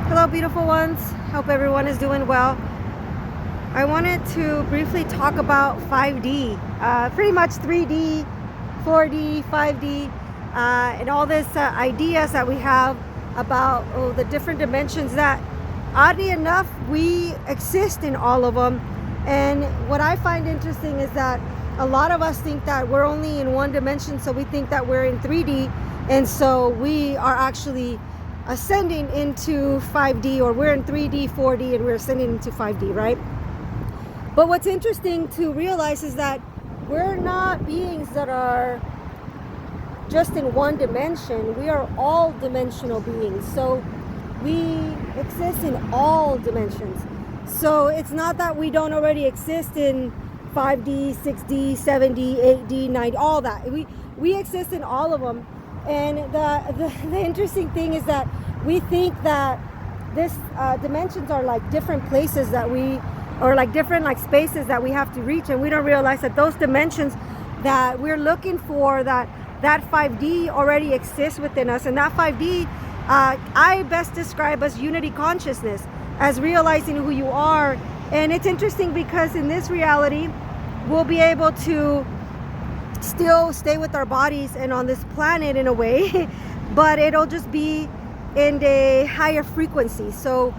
Hello, beautiful ones. Hope everyone is doing well. I wanted to briefly talk about 5D, pretty much 3D, 4D, 5D, and all these ideas that we have about the different dimensions that, oddly enough, we exist in all of them. And what I find interesting is that a lot of us think that we're only in one dimension, so we think that we're in 3D, and so we are actually ascending into 5D, or we're in 3D, 4D, and we're ascending into 5D, right? But what's interesting to realize is that we're not beings that are just in one dimension. We are all dimensional beings. So we exist in all dimensions. So it's not that we don't already exist in 5D, 6D, 7D, 8D, 9D, all that. We exist in all of them. And the interesting thing is that we think that this dimensions are like different places that we, or like different like spaces that we have to reach, and we don't realize that those dimensions that we're looking for, that 5D already exists within us. And that 5D, I best describe as unity consciousness, as realizing who you are. And it's interesting because in this reality, we'll be able to still stay with our bodies and on this planet in a way, but it'll just be in a higher frequency. So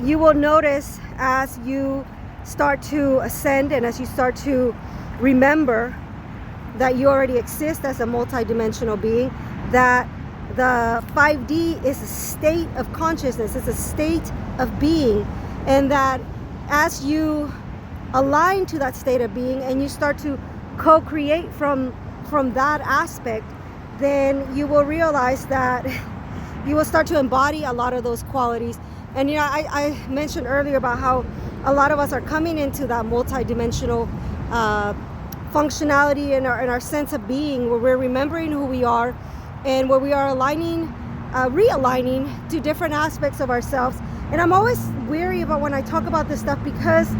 you will notice as you start to ascend and as you start to remember that you already exist as a multidimensional being, that the 5D is a state of consciousness, it's a state of being, and that as you align to that state of being and you start to co-create from that aspect, then you will realize that you will start to embody a lot of those qualities. And you know, I mentioned earlier about how a lot of us are coming into that multidimensional functionality in our sense of being, where we're remembering who we are and where we are aligning, realigning to different aspects of ourselves. And I'm always weary about when I talk about this stuff, because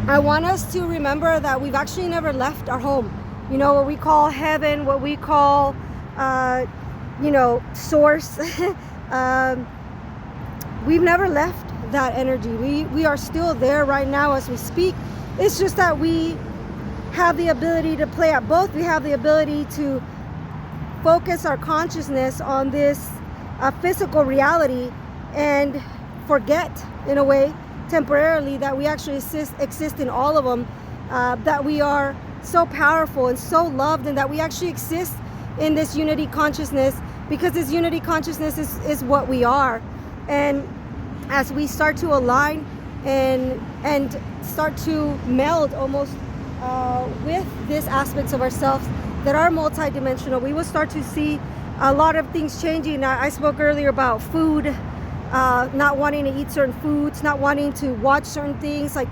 I want us to remember that we've actually never left our home. You know, what we call heaven, what we call, source. We've never left that energy. We are still there right now as we speak. It's just that we have the ability to play at both. We have the ability to focus our consciousness on this physical reality and forget, in a way, temporarily, that we actually exist in all of them, that we are so powerful and so loved, and that we actually exist in this unity consciousness, because this unity consciousness is what we are. And as we start to align and start to meld almost with these aspects of ourselves that are multidimensional, we will start to see a lot of things changing. I spoke earlier about food, not wanting to eat certain foods, not wanting to watch certain things. Like,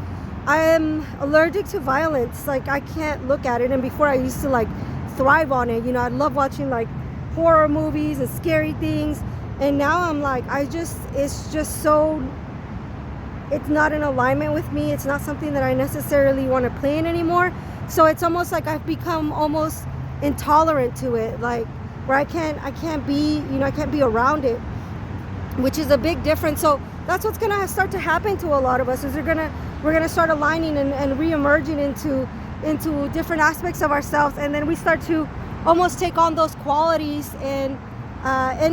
I am allergic to violence. Like, I can't look at it. And before, I used to like thrive on it. You know, I love watching like horror movies and scary things. And now I'm like, it's just so, it's not in alignment with me. It's not something that I necessarily want to play in anymore. So it's almost like I've become almost intolerant to it, like where I can't be around it, which is a big difference. So that's what's gonna start to happen to a lot of us, is we're gonna start aligning and re-emerging into different aspects of ourselves, and then we start to almost take on those qualities, and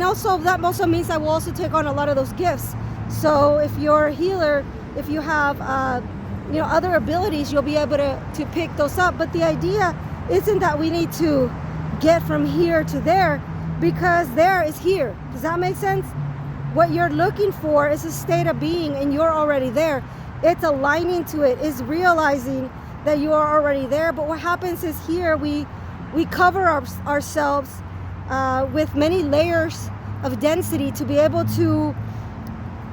also that also means that we'll also take on a lot of those gifts. So if you're a healer, if you have other abilities, you'll be able to pick those up. But the idea isn't that we need to get from here to there, because there is here. Does that make sense? What you're looking for is a state of being, and you're already there. It's aligning to it, is realizing that you are already there. But what happens is here we cover ourselves with many layers of density to be able to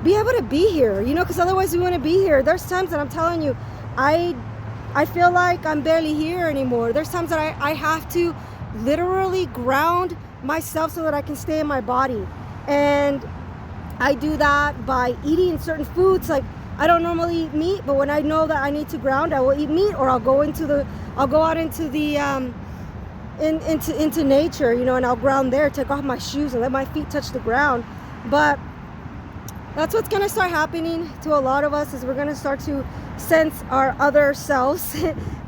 be here, because otherwise we want to be here. There's times that I'm telling you, I feel like I'm barely here anymore. There's times that I have to literally ground myself so that I can stay in my body. And I do that by eating certain foods. Like, I don't normally eat meat, but when I know that I need to ground, I will eat meat, or I'll go out into the into nature, and I'll ground there, take off my shoes and let my feet touch the ground. But That's what's going to start happening to a lot of us, is we're going to start to sense our other selves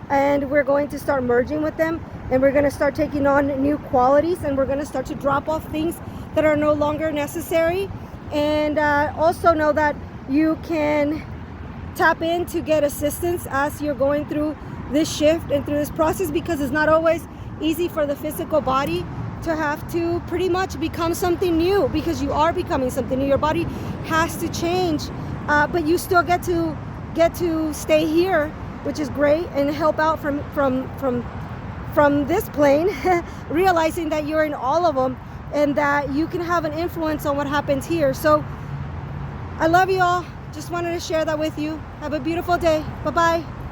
and we're going to start merging with them, and we're going to start taking on new qualities, and we're going to start to drop off things that are no longer necessary. And also know that you can tap in to get assistance as you're going through this shift and through this process, because it's not always easy for the physical body to have to pretty much become something new, because you are becoming something new. Your body has to change, but you still get to stay here, which is great, and help out from this plane, realizing that you're in all of them and that you can have an influence on what happens here. So I love you all. Just wanted to share that with you. Have a beautiful day. Bye-bye.